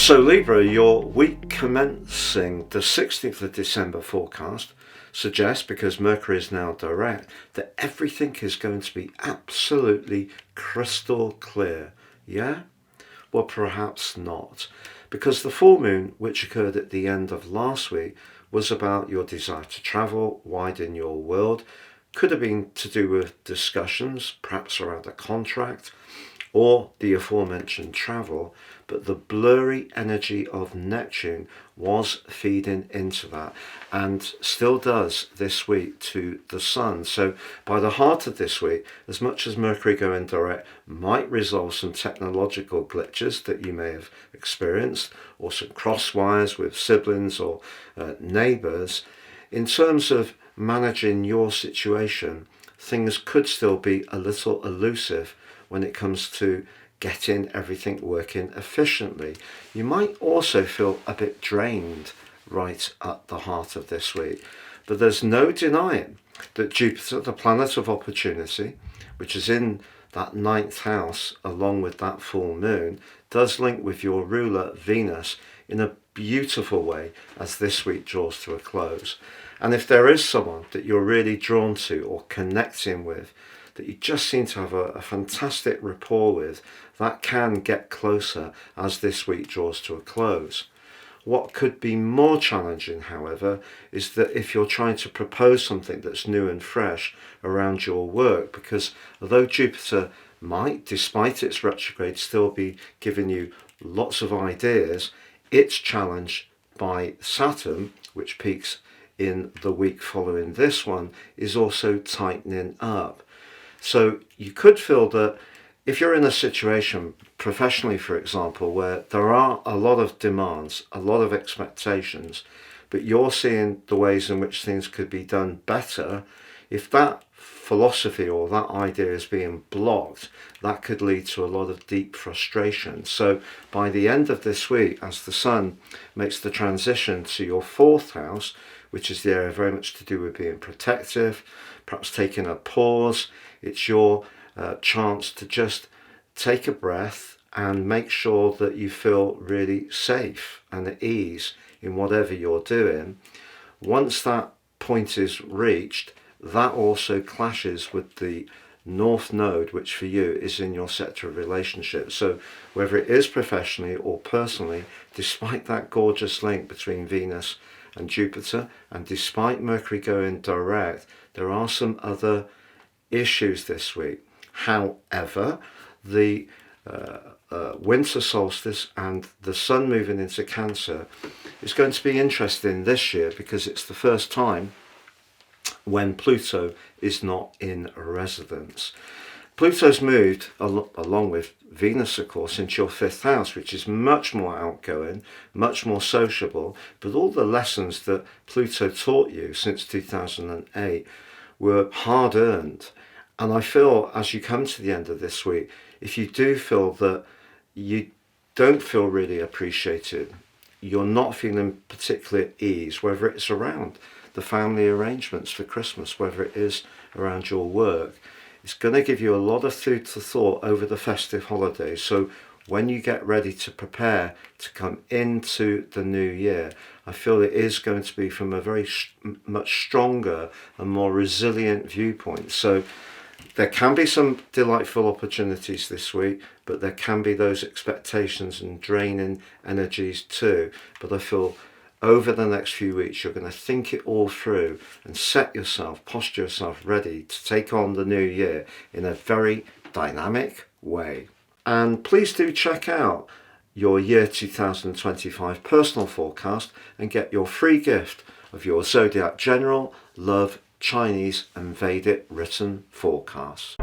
So Libra, your week commencing the 16th of December forecast suggests, because Mercury is now direct, that everything is going to be absolutely crystal clear. Yeah? Well, perhaps not. Because the full moon, which occurred at the end of last week, was about your desire to travel, widen your world. Could have been to do with discussions, perhaps around a contract, or the aforementioned travel, but the blurry energy of Neptune was feeding into that and still does this week to the Sun. So by the heart of this week, as much as Mercury going direct might resolve some technological glitches that you may have experienced, or some cross wires with siblings or neighbours, in terms of managing your situation, things could still be a little elusive when it comes to getting everything working efficiently. You might also feel a bit drained right at the heart of this week, but there's no denying that Jupiter, the planet of opportunity, which is in that ninth house along with that full moon, does link with your ruler Venus in a beautiful way as this week draws to a close. And if there is someone that you're really drawn to or connecting with, that you just seem to have a fantastic rapport with, that can get closer as this week draws to a close. What could be more challenging, however, is that if you're trying to propose something that's new and fresh around your work, because although Jupiter might, despite its retrograde, still be giving you lots of ideas, it's challenged by Saturn, which peaks in the week following this one, is also tightening up. So you could feel that if you're in a situation professionally, for example, where there are a lot of demands, a lot of expectations, but you're seeing the ways in which things could be done better, if that philosophy or that idea is being blocked, that could lead to a lot of deep frustration. So by the end of this week, as the Sun makes the transition to your fourth house, which is the area very much to do with being protective, perhaps taking a pause, it's your chance to just take a breath and make sure that you feel really safe and at ease in whatever you're doing. Once that point is reached, that also clashes with the North Node, which for you is in your sector of relationships. So whether it is professionally or personally, despite that gorgeous link between Venus and Jupiter, and despite Mercury going direct, there are some other issues this week. However, the winter solstice and the Sun moving into Cancer is going to be interesting this year, because it's the first time when Pluto is not in residence. Pluto's moved along with Venus, of course, into your fifth house, which is much more outgoing, much more sociable, but all the lessons that Pluto taught you since 2008 were hard earned. And I feel as you come to the end of this week, if you do feel that you don't feel really appreciated, you're not feeling particularly at ease, whether it's around the family arrangements for Christmas, whether it is around your work, it's going to give you a lot of food for thought over the festive holidays. So when you get ready to prepare to come into the new year, I feel it is going to be from a very much stronger and more resilient viewpoint. So there can be some delightful opportunities this week, but there can be those expectations and draining energies too. But I feel over the next few weeks, you're going to think it all through and set yourself, posture yourself ready to take on the new year in a very dynamic way. And please do check out your year 2025 personal forecast and get your free gift of your Zodiac General, Love, Chinese and Vedic written forecast.